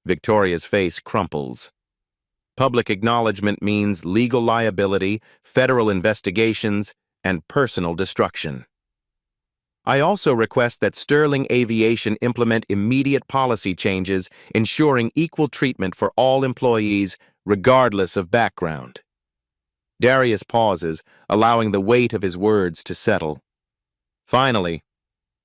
Victoria's face crumples. Public acknowledgement means legal liability, federal investigations, and personal destruction. I also request that Sterling Aviation implement immediate policy changes ensuring equal treatment for all employees, regardless of background. Darius pauses, allowing the weight of his words to settle. Finally,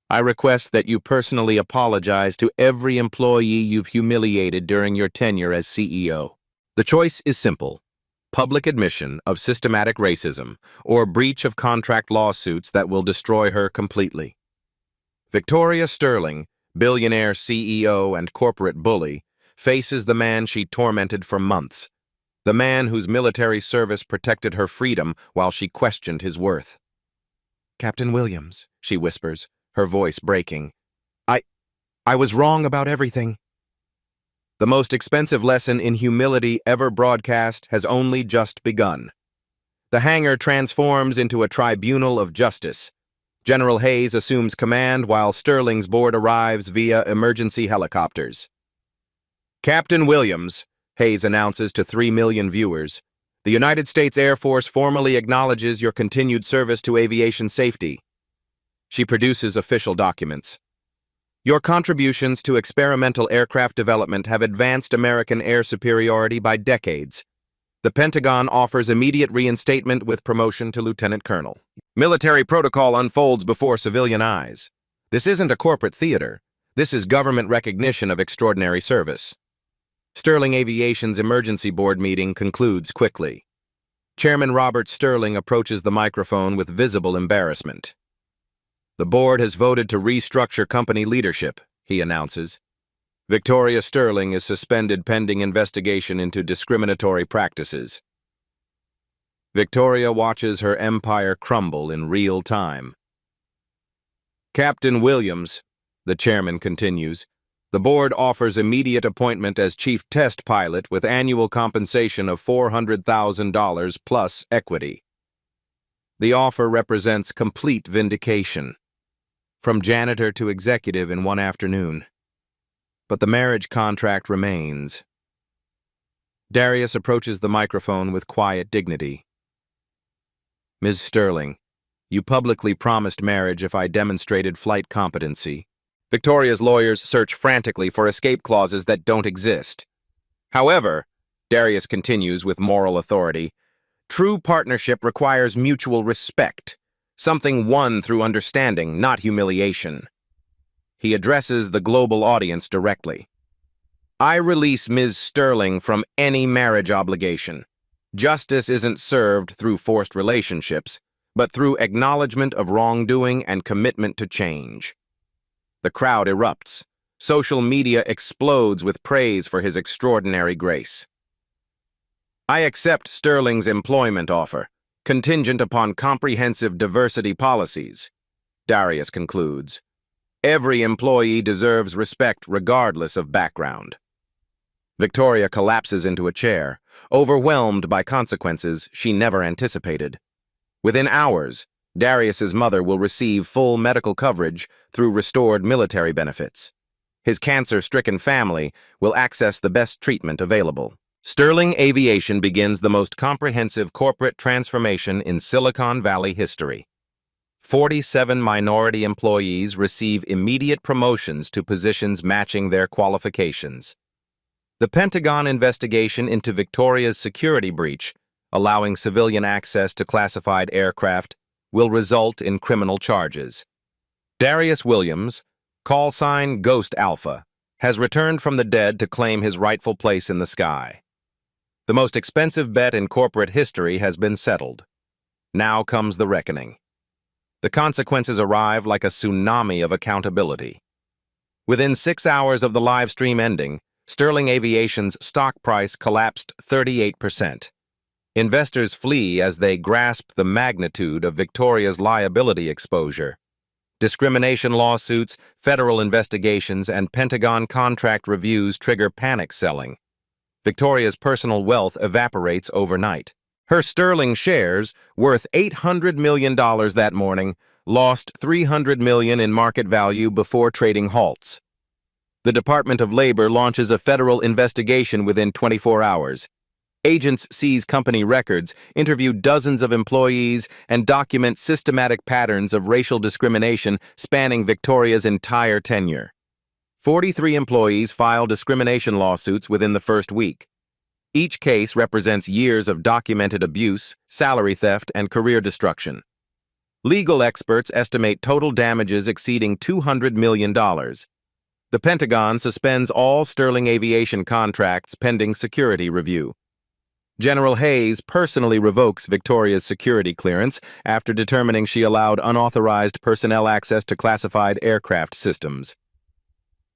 I request that you personally apologize to every employee you've humiliated during your tenure as CEO. The choice is simple: public admission of systematic racism or breach of contract lawsuits that will destroy her completely. Victoria Sterling, billionaire CEO and corporate bully, faces the man she tormented for months, the man whose military service protected her freedom while she questioned his worth. "Captain Williams," she whispers, her voice breaking. I was wrong about everything." The most expensive lesson in humility ever broadcast has only just begun. The hangar transforms into a tribunal of justice. General Hayes assumes command while Sterling's board arrives via emergency helicopters. "Captain Williams," Hayes announces to 3 million viewers, "the United States Air Force formally acknowledges your continued service to aviation safety." She produces official documents. "Your contributions to experimental aircraft development have advanced American air superiority by decades. The Pentagon offers immediate reinstatement with promotion to lieutenant colonel." Military protocol unfolds before civilian eyes. This isn't a corporate theater. This is government recognition of extraordinary service. Sterling Aviation's emergency board meeting concludes quickly. Chairman Robert Sterling approaches the microphone with visible embarrassment. "The board has voted to restructure company leadership," he announces. "Victoria Sterling is suspended pending investigation into discriminatory practices." Victoria watches her empire crumble in real time. "Captain Williams," the chairman continues, "the board offers immediate appointment as chief test pilot with annual compensation of $400,000 plus equity." The offer represents complete vindication. From janitor to executive in one afternoon. But the marriage contract remains. Darius approaches the microphone with quiet dignity. "Ms. Sterling, you publicly promised marriage if I demonstrated flight competency." Victoria's lawyers search frantically for escape clauses that don't exist. "However," Darius continues with moral authority, "true partnership requires mutual respect, something won through understanding, not humiliation." He addresses the global audience directly. "I release Ms. Sterling from any marriage obligation. Justice isn't served through forced relationships, but through acknowledgement of wrongdoing and commitment to change." The crowd erupts. Social media explodes with praise for his extraordinary grace. "I accept Sterling's employment offer, contingent upon comprehensive diversity policies," Darius concludes. "Every employee deserves respect regardless of background." Victoria collapses into a chair, overwhelmed by consequences she never anticipated. Within hours, Darius's mother will receive full medical coverage through restored military benefits. His cancer-stricken family will access the best treatment available. Sterling Aviation begins the most comprehensive corporate transformation in Silicon Valley history. 47 minority employees receive immediate promotions to positions matching their qualifications. The Pentagon investigation into Victoria's security breach, allowing civilian access to classified aircraft, will result in criminal charges. Darius Williams, call sign Ghost Alpha, has returned from the dead to claim his rightful place in the sky. The most expensive bet in corporate history has been settled. Now comes the reckoning. The consequences arrive like a tsunami of accountability. Within 6 hours of the live stream ending, Sterling Aviation's stock price collapsed 38%. Investors flee as they grasp the magnitude of Victoria's liability exposure. Discrimination lawsuits, federal investigations, and Pentagon contract reviews trigger panic selling. Victoria's personal wealth evaporates overnight. Her Sterling shares, worth $800 million that morning, lost $300 million in market value before trading halts. The Department of Labor launches a federal investigation within 24 hours. Agents seize company records, interview dozens of employees, and document systematic patterns of racial discrimination spanning Victoria's entire tenure. 43 employees file discrimination lawsuits within the first week. Each case represents years of documented abuse, salary theft, and career destruction. Legal experts estimate total damages exceeding $200 million. The Pentagon suspends all Sterling Aviation contracts pending security review. General Hayes personally revokes Victoria's security clearance after determining she allowed unauthorized personnel access to classified aircraft systems.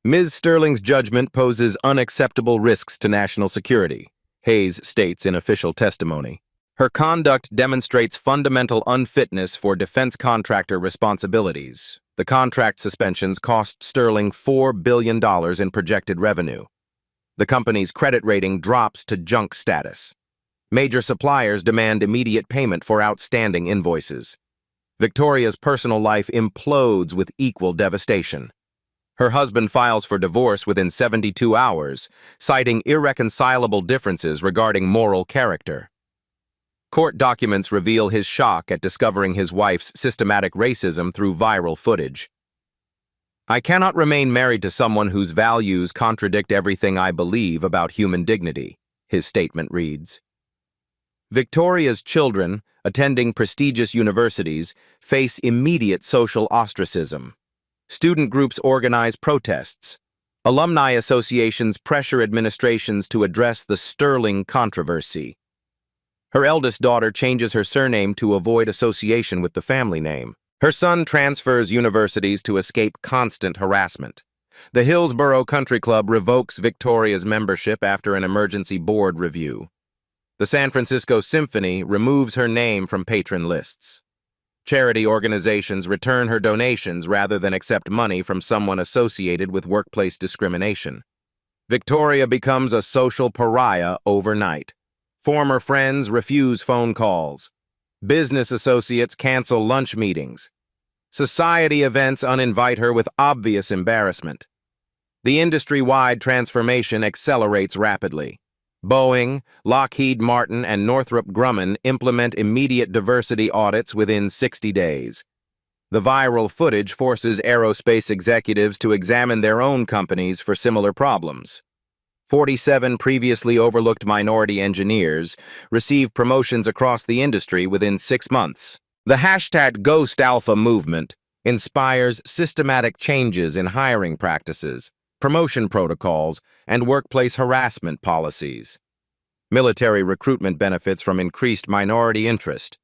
Ms. Sterling's judgment poses unacceptable risks to national security, Hayes states in official testimony. Her conduct demonstrates fundamental unfitness for defense contractor responsibilities. The contract suspensions cost Sterling $4 billion in projected revenue. The company's credit rating drops to junk status. Major suppliers demand immediate payment for outstanding invoices. Victoria's personal life implodes with equal devastation. Her husband files for divorce within 72 hours, citing irreconcilable differences regarding moral character. Court documents reveal his shock at discovering his wife's systematic racism through viral footage. "I cannot remain married to someone whose values contradict everything I believe about human dignity," his statement reads. Victoria's children, attending prestigious universities, face immediate social ostracism. Student groups organize protests. Alumni associations pressure administrations to address the Sterling controversy. Her eldest daughter changes her surname to avoid association with the family name. Her son transfers universities to escape constant harassment. The Hillsborough Country Club revokes Victoria's membership after an emergency board review. The San Francisco Symphony removes her name from patron lists. Charity organizations return her donations rather than accept money from someone associated with workplace discrimination. Victoria becomes a social pariah overnight. Former friends refuse phone calls. Business associates cancel lunch meetings. Society events uninvite her with obvious embarrassment. The industry-wide transformation accelerates rapidly. Boeing, Lockheed Martin, and Northrop Grumman implement immediate diversity audits within 60 days. The viral footage forces aerospace executives to examine their own companies for similar problems. 47 previously overlooked minority engineers receive promotions across the industry within 6 months. The #GhostAlpha movement inspires systematic changes in hiring practices, promotion protocols, and workplace harassment policies. Military recruitment benefits from increased minority interest.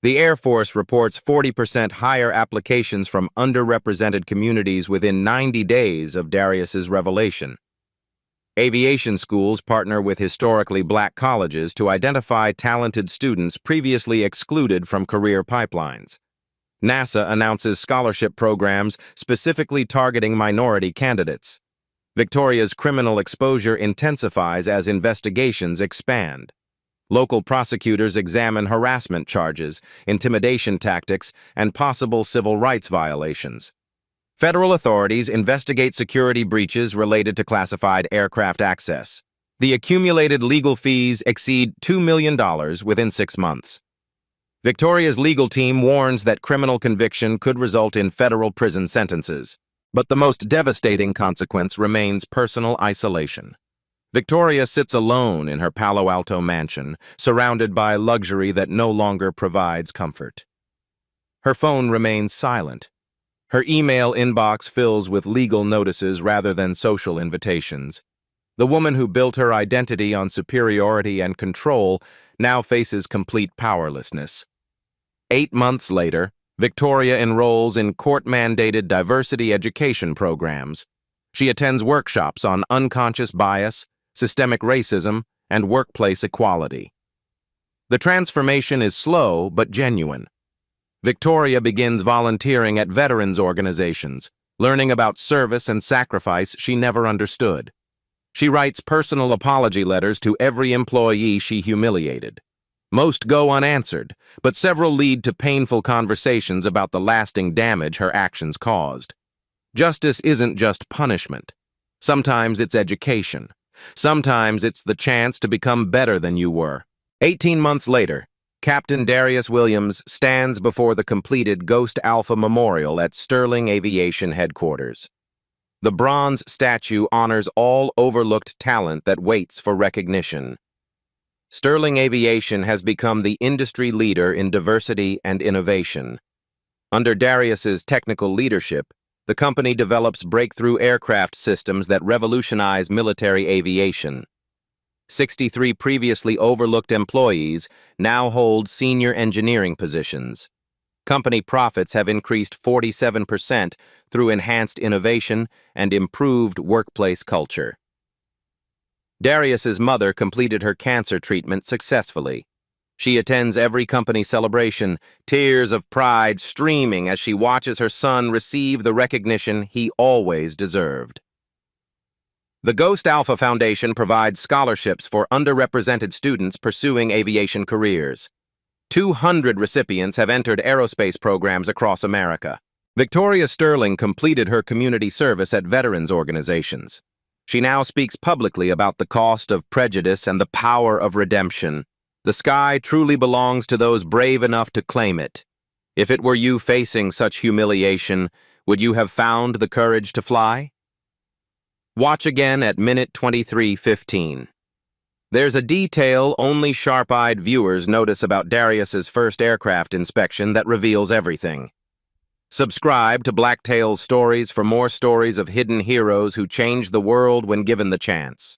The Air Force reports 40% higher applications from underrepresented communities within 90 days of Darius's revelation. Aviation schools partner with historically black colleges to identify talented students previously excluded from career pipelines. NASA announces scholarship programs specifically targeting minority candidates. Victoria's criminal exposure intensifies as investigations expand. Local prosecutors examine harassment charges, intimidation tactics, and possible civil rights violations. Federal authorities investigate security breaches related to classified aircraft access. The accumulated legal fees exceed $2 million within 6 months. Victoria's legal team warns that criminal conviction could result in federal prison sentences. But the most devastating consequence remains personal isolation. Victoria sits alone in her Palo Alto mansion, surrounded by luxury that no longer provides comfort. Her phone remains silent. Her email inbox fills with legal notices rather than social invitations. The woman who built her identity on superiority and control now faces complete powerlessness. 8 months later, Victoria enrolls in court-mandated diversity education programs. She attends workshops on unconscious bias, systemic racism, and workplace equality. The transformation is slow but genuine. Victoria begins volunteering at veterans organizations, learning about service and sacrifice she never understood. She writes personal apology letters to every employee she humiliated. Most go unanswered, but several lead to painful conversations about the lasting damage her actions caused. Justice isn't just punishment. Sometimes it's education. Sometimes it's the chance to become better than you were. 18 months later, Captain Darius Williams stands before the completed Ghost Alpha Memorial at Sterling Aviation Headquarters. The bronze statue honors all overlooked talent that waits for recognition. Sterling Aviation has become the industry leader in diversity and innovation. Under Darius's technical leadership, the company develops breakthrough aircraft systems that revolutionize military aviation. 63 previously overlooked employees now hold senior engineering positions. Company profits have increased 47% through enhanced innovation and improved workplace culture. Darius's mother completed her cancer treatment successfully. She attends every company celebration, tears of pride streaming as she watches her son receive the recognition he always deserved. The Ghost Alpha Foundation provides scholarships for underrepresented students pursuing aviation careers. 200 recipients have entered aerospace programs across America. Victoria Sterling completed her community service at veterans organizations. She now speaks publicly about the cost of prejudice and the power of redemption. The sky truly belongs to those brave enough to claim it. If it were you facing such humiliation, would you have found the courage to fly? Watch again at minute 23:15. There's a detail only sharp-eyed viewers notice about Darius's first aircraft inspection that reveals everything. Subscribe to Blacktail's Stories for more stories of hidden heroes who changed the world when given the chance.